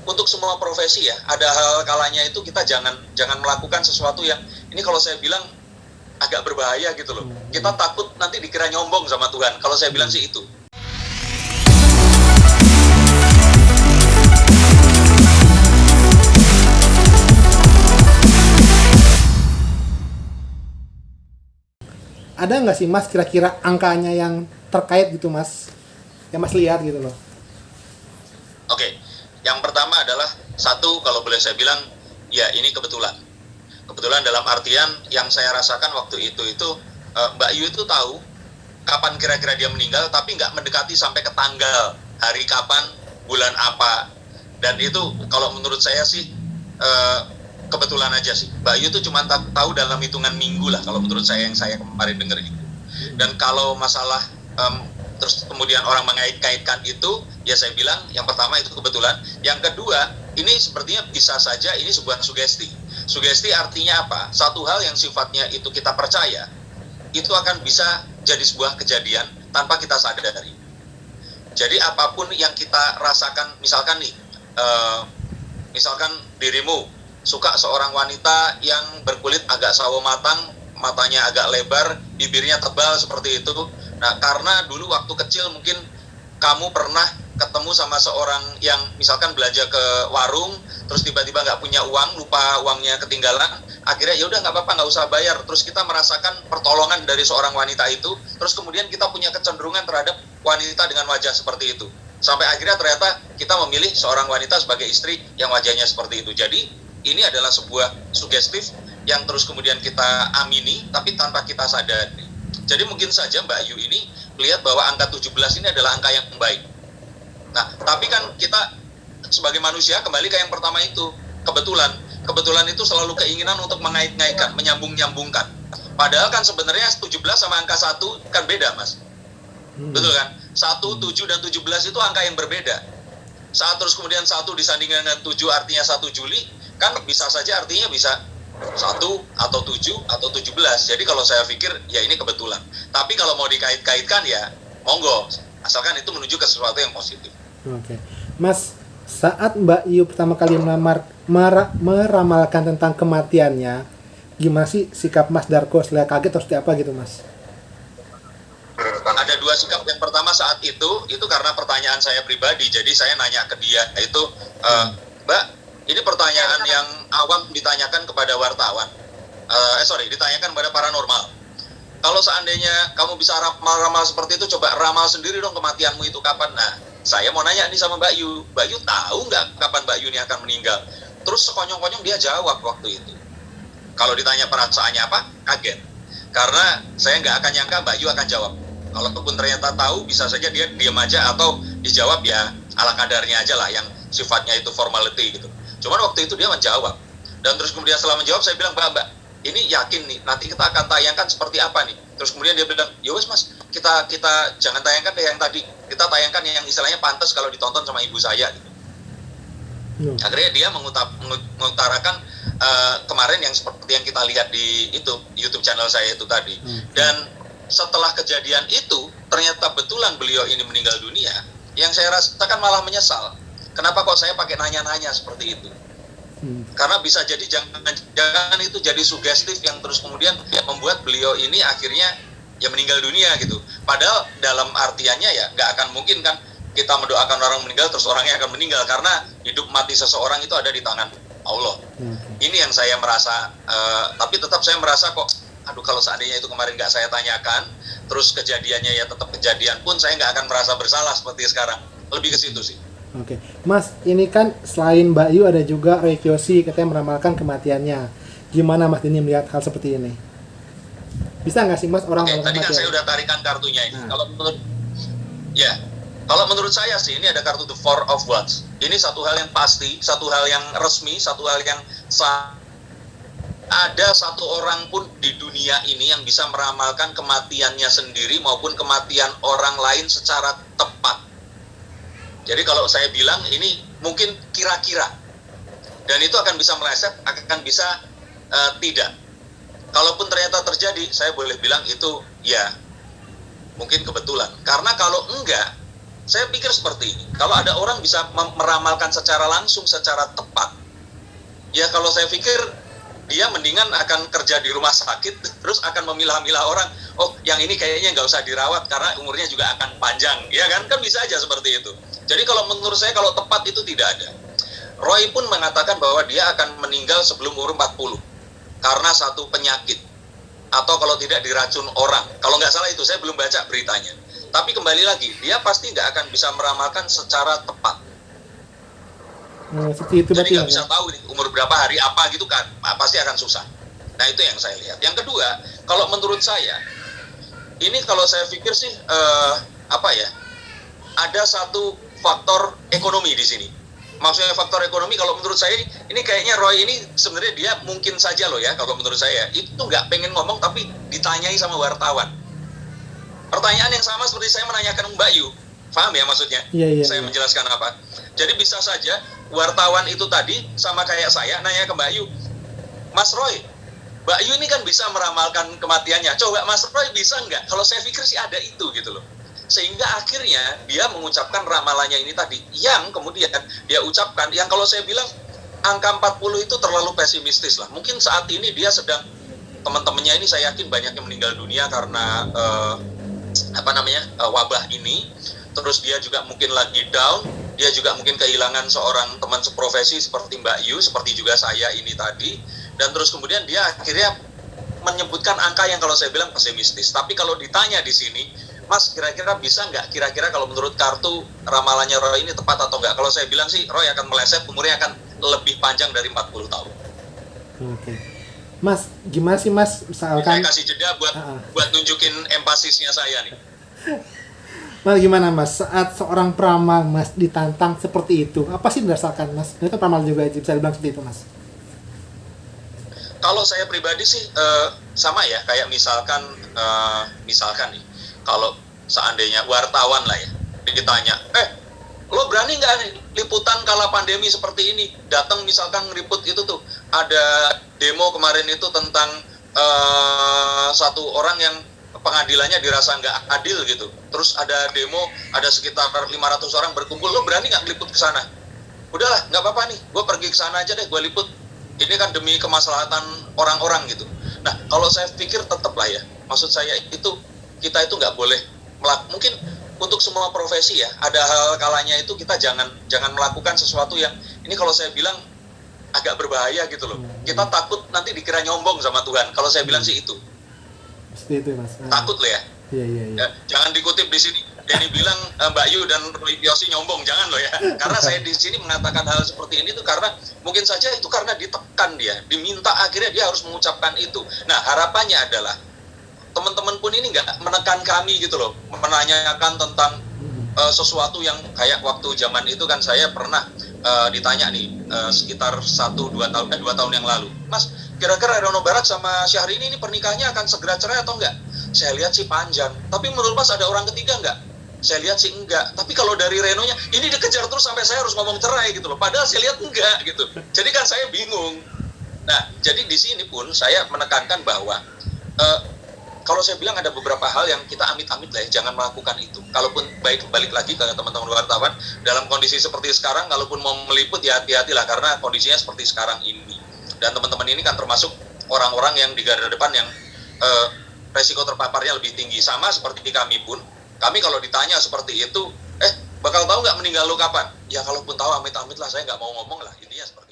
untuk semua profesi ya, ada hal kalanya itu kita jangan melakukan sesuatu yang ini kalau saya bilang agak berbahaya gitu loh. Kita takut nanti dikira nyombong sama Tuhan. Kalau saya bilang sih itu. Ada nggak sih Mas kira-kira angkanya yang terkait gitu Mas, yang Mas lihat gitu loh? Oke, yang pertama adalah satu, kalau boleh saya bilang, ya ini kebetulan. Kebetulan dalam artian yang saya rasakan waktu itu Mbak Yu itu tahu kapan kira-kira dia meninggal, tapi nggak mendekati sampai ke tanggal, hari kapan, bulan apa. Dan itu kalau menurut saya sih kebetulan aja sih. Mbak Yu itu cuma tahu dalam hitungan minggu lah kalau menurut saya, yang saya kemarin dengar gitu. Dan kalau masalah terus kemudian orang mengait-kaitkan itu, ya saya bilang yang pertama itu kebetulan. Yang kedua, ini sepertinya bisa saja ini sebuah sugesti. Sugesti artinya apa? Satu hal yang sifatnya itu kita percaya, itu akan bisa jadi sebuah kejadian tanpa kita sadari. Jadi apapun yang kita rasakan, misalkan nih, misalkan dirimu suka seorang wanita yang berkulit agak sawo matang, matanya agak lebar, bibirnya tebal seperti itu. Nah, karena dulu waktu kecil mungkin kamu pernah ketemu sama seorang yang misalkan belanja ke warung, terus tiba-tiba nggak punya uang, lupa uangnya ketinggalan, akhirnya ya udah nggak apa-apa, nggak usah bayar. Terus kita merasakan pertolongan dari seorang wanita itu, terus kemudian kita punya kecenderungan terhadap wanita dengan wajah seperti itu. Sampai akhirnya ternyata kita memilih seorang wanita sebagai istri yang wajahnya seperti itu. Jadi ini adalah sebuah sugestif yang terus kemudian kita amini, tapi tanpa kita sadari. Jadi mungkin saja Mbak Yu ini melihat bahwa angka 17 ini adalah angka yang baik. Nah, tapi kan kita sebagai manusia kembali ke yang pertama itu, kebetulan. Kebetulan itu selalu keinginan untuk mengait-ngaitkan, menyambung-nyambungkan. Padahal kan sebenarnya 17 sama angka 1 kan beda, Mas. Betul kan? 1, 7, dan 17 itu angka yang berbeda. Saat terus kemudian 1 disandingkan dengan 7 artinya 1 Juli, kan bisa saja artinya bisa 1 atau 7 atau 17. Jadi kalau saya pikir ya ini kebetulan. Tapi kalau mau dikait-kaitkan ya monggo, asalkan itu menuju ke sesuatu yang positif. Oke. Mas, saat Mbak Yu pertama kali meramalkan tentang kematiannya, gimana sih sikap Mas Darko? Setelah kaget atau seperti apa gitu Mas? Ada dua sikap. Yang pertama saat itu karena pertanyaan saya pribadi, jadi saya nanya ke dia, itu Mbak, ini pertanyaan yang awam ditanyakan kepada wartawan. Ditanyakan kepada paranormal. Kalau seandainya kamu bisa ramal-ramal seperti itu, coba ramal sendiri dong kematianmu itu kapan. Nah, saya mau nanya nih sama Mbak Yu. Mbak Yu tahu nggak kapan Mbak Yu ini akan meninggal? Terus sekonyong-konyong dia jawab waktu itu. Kalau ditanya perasaannya apa? Kaget. Karena saya nggak akan nyangka Mbak Yu akan jawab. Kalaupun ternyata tahu, bisa saja dia diam aja atau dijawab ya ala kadarnya aja lah, yang sifatnya itu formality gitu. Cuman waktu itu dia menjawab. Dan terus kemudian setelah menjawab, saya bilang, Mbak, ini yakin nih, nanti kita akan tayangkan seperti apa nih? Terus kemudian dia bilang, ya wes Mas, kita jangan tayangkan deh yang tadi. Kita tayangkan yang istilahnya pantas kalau ditonton sama ibu saya gitu. Akhirnya dia mengutarakan kemarin yang seperti yang kita lihat di itu YouTube channel saya itu tadi. Dan setelah kejadian itu, ternyata betulan beliau ini meninggal dunia. Yang saya rasakan malah menyesal. Kenapa kok saya pakai nanya-nanya seperti itu? Karena bisa jadi jangan itu jadi sugestif yang terus kemudian membuat beliau ini akhirnya ya meninggal dunia gitu. Padahal dalam artiannya ya nggak akan mungkin kan kita mendoakan orang meninggal terus orangnya akan meninggal, karena hidup mati seseorang itu ada di tangan Allah. Ini yang saya merasa, tapi tetap saya merasa kok, aduh kalau seandainya itu kemarin nggak saya tanyakan, terus kejadiannya ya tetap kejadian pun saya nggak akan merasa bersalah seperti sekarang. Lebih ke situ sih. Oke, Mas, ini kan selain Mbak Yu ada juga Ray Kiyoshi katanya meramalkan kematiannya. Gimana Mas Dini melihat hal seperti ini? Bisa nggak sih Mas orang Oke, tadi kan saya udah tarikan kartunya ini. Kalau menurut saya sih ini ada kartu The Four of Wands. Ini satu hal yang pasti, satu hal yang resmi, satu hal yang ada satu orang pun di dunia ini yang bisa meramalkan kematiannya sendiri maupun kematian orang lain secara tepat. Jadi kalau saya bilang ini mungkin kira-kira, dan itu akan bisa meleset, akan bisa tidak. Kalaupun ternyata terjadi, saya boleh bilang itu ya mungkin kebetulan. Karena kalau enggak, saya pikir seperti ini. Kalau ada orang bisa meramalkan secara langsung, secara tepat, ya kalau saya pikir dia mendingan akan kerja di rumah sakit, terus akan memilah-milah orang, oh yang ini kayaknya nggak usah dirawat karena umurnya juga akan panjang, ya kan bisa aja seperti itu. Jadi kalau menurut saya kalau tepat itu tidak ada. Roy pun mengatakan bahwa dia akan meninggal sebelum umur 40 karena satu penyakit, atau kalau tidak diracun orang. Kalau nggak salah itu, saya belum baca beritanya. Tapi kembali lagi, dia pasti nggak akan bisa meramalkan secara tepat. Seperti itu. Jadi nggak bisa tahu nih, umur berapa, hari apa gitu kan, pasti akan susah. Nah itu yang saya lihat. Yang kedua, kalau menurut saya, ini kalau saya pikir sih, ada satu faktor ekonomi di sini. Maksudnya faktor ekonomi, kalau menurut saya, ini kayaknya Roy ini sebenarnya dia mungkin saja loh ya, kalau menurut saya, itu nggak pengen ngomong tapi ditanyai sama wartawan. Pertanyaan yang sama seperti saya menanyakan Mbak Yu, paham ya maksudnya? Iya. Saya menjelaskan apa. Jadi bisa saja wartawan itu tadi sama kayak saya nanya ke Mbak Yu, Mas Roy, Mbak Yu ini kan bisa meramalkan kematiannya. Coba Mas Roy bisa nggak? Kalau saya pikir sih ada itu gitu loh. Sehingga akhirnya dia mengucapkan ramalannya ini tadi, yang kemudian dia ucapkan, yang kalau saya bilang angka 40 itu terlalu pesimistis lah. Mungkin saat ini dia sedang, teman-temannya ini saya yakin banyak yang meninggal dunia karena wabah ini. Terus dia juga mungkin lagi down, dia juga mungkin kehilangan seorang teman seprofesi seperti Mbak Yu, seperti juga saya ini tadi, dan terus kemudian dia akhirnya menyebutkan angka yang kalau saya bilang pesimistis. Tapi kalau ditanya di sini, Mas kira-kira bisa nggak, kira-kira kalau menurut kartu ramalannya Roy ini tepat atau nggak? Kalau saya bilang sih Roy akan meleset, umurnya akan lebih panjang dari 40 tahun. Oke. Mas, gimana sih Mas, misalkan... Saya kasih jeda buat nunjukin empasisnya saya nih. Mas, gimana Mas, saat seorang peramal Mas ditantang seperti itu, apa sih berdasarkan Mas? Itu peramal juga bisa dibilang seperti itu Mas. Kalau saya pribadi sih sama ya, kayak misalkan nih, kalau seandainya wartawan lah ya, ditanya, lo berani nggak nih liputan kala pandemi seperti ini, datang misalkan ngeliput itu tuh, ada demo kemarin itu tentang satu orang yang pengadilannya dirasa nggak adil gitu, terus ada demo, ada sekitar 500 orang berkumpul, lo berani nggak ngeliput ke sana? Udahlah, nggak apa-apa nih, gue pergi ke sana aja deh, gue liput. Ini kan demi kemaslahatan orang-orang gitu. Nah, kalau saya pikir tetap lah ya, maksud saya itu, kita itu nggak boleh, mungkin untuk semua profesi ya, ada hal kalanya itu kita jangan melakukan sesuatu yang, ini kalau saya bilang agak berbahaya gitu loh. Kita takut nanti dikira nyombong sama Tuhan, kalau saya bilang sih itu. Seperti itu Mas. Takut loh ya. Iya. Ya, jangan dikutip di sini. Denny bilang Mbak Yu dan Roy Yosi nyombong, jangan loh ya. Karena saya di sini mengatakan hal seperti ini tuh karena mungkin saja itu karena ditekan dia, diminta akhirnya dia harus mengucapkan itu. Nah harapannya adalah teman-teman pun ini nggak menekan kami gitu loh, menanyakan tentang sesuatu yang kayak waktu zaman itu kan saya pernah ditanya nih sekitar 1-2 tahun yang lalu, Mas kira-kira Reno Barak sama Syahrini ini pernikahannya akan segera cerai atau enggak? Saya lihat sih panjang, tapi menurut Mas ada orang ketiga enggak? Saya lihat sih enggak, tapi kalau dari Renonya ini dikejar terus sampai saya harus ngomong cerai gitu loh, padahal saya lihat enggak gitu. Jadi kan saya bingung. Nah, jadi di sini pun saya menekankan bahwa kalau saya bilang ada beberapa hal yang kita amit-amit lah ya, jangan melakukan itu. Kalaupun balik lagi ke teman-teman wartawan, dalam kondisi seperti sekarang, kalaupun mau meliput ya hati-hatilah karena kondisinya seperti sekarang ini. Dan teman-teman ini kan termasuk orang-orang yang di garda depan yang resiko terpaparnya lebih tinggi. Sama seperti kami pun, kami kalau ditanya seperti itu, bakal tahu nggak meninggal lo kapan? Ya kalaupun tahu amit-amit lah, saya nggak mau ngomong lah, intinya seperti